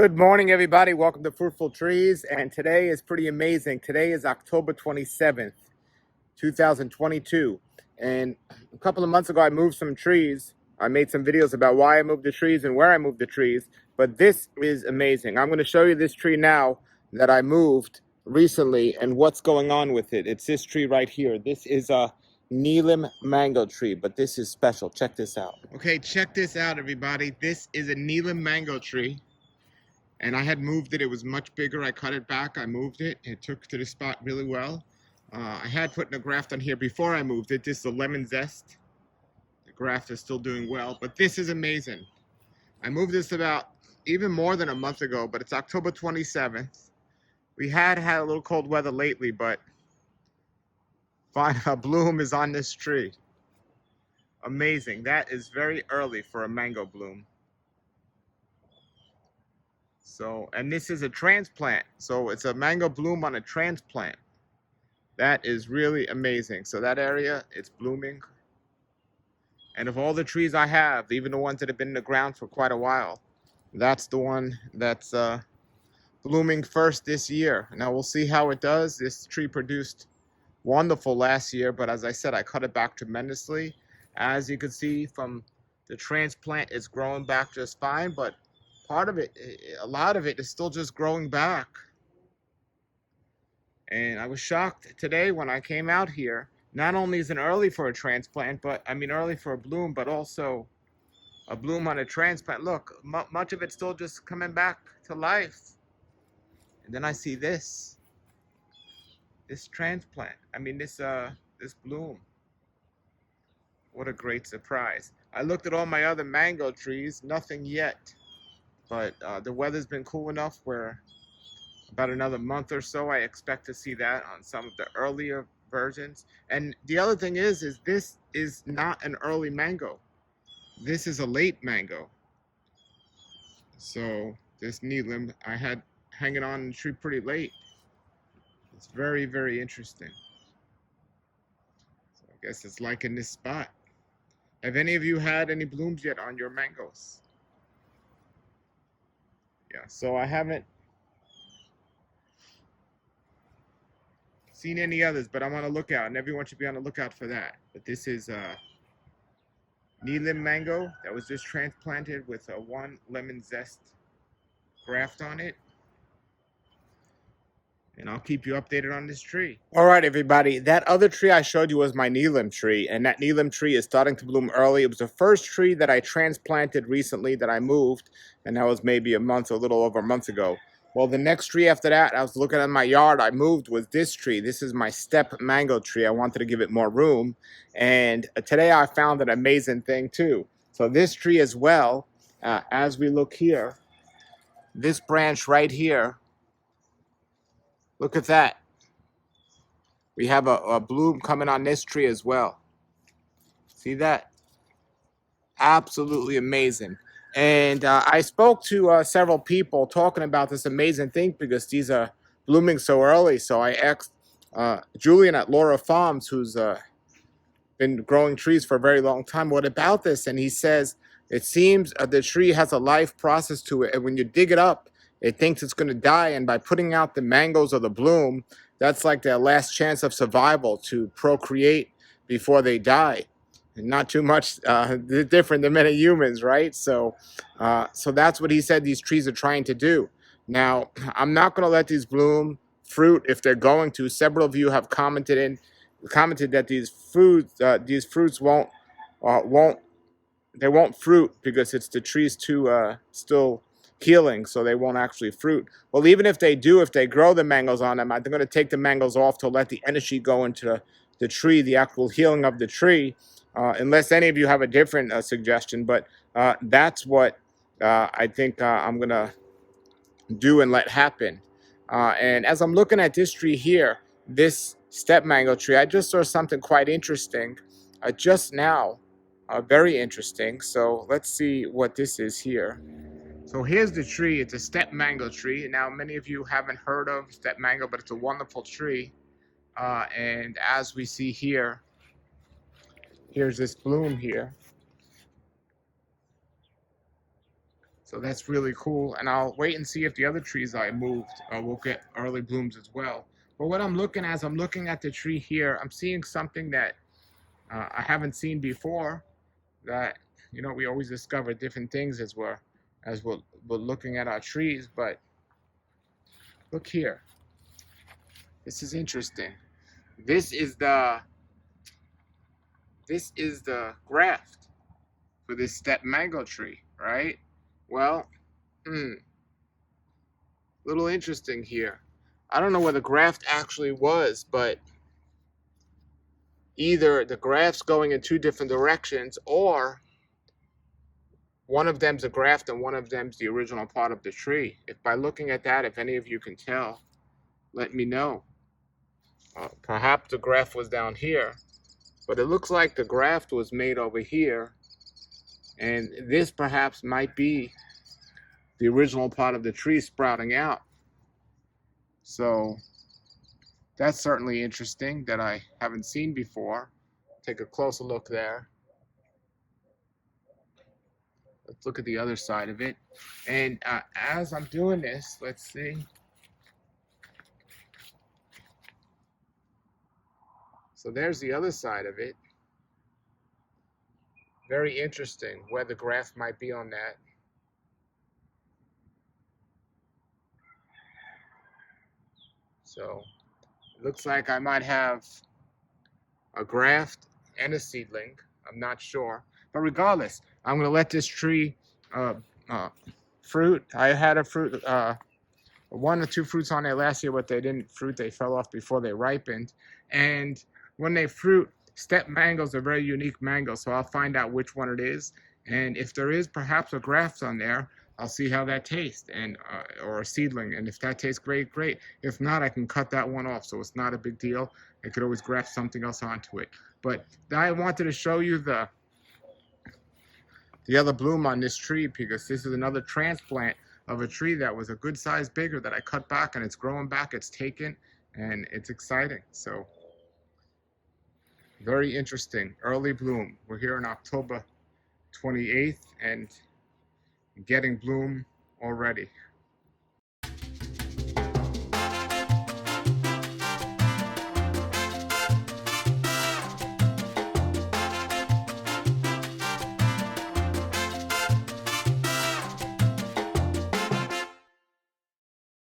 Good morning, everybody. Welcome to Fruitful Trees. And today is pretty amazing. Today is October 27th, 2022. And a couple of months ago, I moved some trees. I made some videos about why I moved the trees and where I moved the trees. But this is amazing. I'm going to show you this tree now that I moved recently and what's going on with it. It's this tree right here. This is a Neelam mango tree, but this is special. Check this out. Okay, check this out, everybody. This is a Neelam mango tree. And I had moved it. It was much bigger. I cut it back. I moved it. It took to the spot really well. I had put in a graft on here before I moved it. This is a lemon zest. The graft is still doing well, but this is amazing. I moved this about even more than a month ago, but it's October 27th. We had a little cold weather lately, but fine, a bloom is on this tree. Amazing. That is very early for a mango bloom. So, and this is a transplant. So it's a mango bloom on a transplant. That is really amazing. So that area, it's blooming. And of all the trees I have, even the ones that have been in the ground for quite a while, that's the one that's blooming first this year. Now we'll see how it does. This tree produced wonderful last year, but as I said, I cut it back tremendously. As you can see from the transplant, it's growing back just fine, but part of it, a lot of it is still just growing back. And I was shocked today when I came out here. Not only is it early for a transplant, but I mean early for a bloom, but also a bloom on a transplant. Look, much of it's still just coming back to life. And then I see this transplant. I mean this bloom. What a great surprise. I looked at all my other mango trees, nothing yet. But the weather's been cool enough where about another month or so, I expect to see that on some of the earlier versions. And the other thing is this is not an early mango. This is a late mango. So this Neelam I had hanging on the tree pretty late. It's very, very interesting. So I guess it's like in this spot. Have any of you had any blooms yet on your mangoes? Yeah, so I haven't seen any others, but I'm on the lookout, and everyone should be on the lookout for that. But this is Neelam mango that was just transplanted with a 1 lemon zest graft on it. And I'll keep you updated on this tree. All right, everybody. That other tree I showed you was my Neelam tree, and that Neelam tree is starting to bloom early. It was the first tree that I transplanted recently that I moved, and that was maybe a month, a little over a month ago. Well, the next tree after that, I was looking at my yard, I moved, was this tree. This is my step mango tree. I wanted to give it more room, and today I found an amazing thing too. So this tree as well, as we look here, this branch right here, look at that. We have a bloom coming on this tree as well. See that? Absolutely amazing. And I spoke to several people talking about this amazing thing because these are blooming so early. So I asked Julian at Laura Farms, who's been growing trees for a very long time, what about this? And he says, it seems the tree has a life process to it. And when you dig it up, it thinks it's going to die. And by putting out the mangoes or the bloom, that's like their last chance of survival to procreate before they die. And not too much different than many humans, right? So that's what he said these trees are trying to do. Now, I'm not going to let these bloom fruit if they're going to. Several of you have commented that these fruits won't fruit because it's the trees too still healing, so they won't actually fruit. Well, even if they do, if they grow the mangoes on them, I'm going to take the mangoes off to let the energy go into the tree, the actual healing of the tree, unless any of you have a different suggestion. But that's what I think I'm going to do and let happen. And as I'm looking at this tree here, this step mango tree, I just saw something quite interesting just now. Very interesting. So let's see what this is here. So here's the tree. It's a step mango tree. Now, many of you haven't heard of step mango, but it's a wonderful tree. And as we see here, here's this bloom here. So that's really cool. And I'll wait and see if the other trees I moved will get early blooms as well. But what I'm looking at, as I'm looking at the tree here, I'm seeing something that I haven't seen before. That, you know, we always discover different things as we're looking at our trees. But look here. This is interesting. This is the graft for this step mango tree, right? Well, little interesting here. I don't know where the graft actually was, but either the graft's going in two different directions, or one of them's a graft and one of them's the original part of the tree. If by looking at that, if any of you can tell, let me know. Perhaps the graft was down here, but it looks like the graft was made over here, and this perhaps might be the original part of the tree sprouting out. So that's certainly interesting that I haven't seen before. Take a closer look there. Let's look at the other side of it. And as I'm doing this, let's see. So there's the other side of it. Very interesting where the graft might be on that. So it looks like I might have a graft and a seedling. I'm not sure. But regardless, I'm going to let this tree fruit. I had a fruit, one or two fruits on there last year, but they didn't fruit. They fell off before they ripened. And when they fruit, step mangoes are very unique mangoes. So I'll find out which one it is. And if there is perhaps a graft on there, I'll see how that tastes, and or a seedling. And if that tastes great, great. If not, I can cut that one off. So it's not a big deal. I could always graft something else onto it. But I wanted to show you the other bloom on this tree, because this is another transplant of a tree that was a good size bigger that I cut back, and it's growing back, it's taken, and it's exciting. So very interesting. Early bloom. We're here on October 28th and getting bloom already.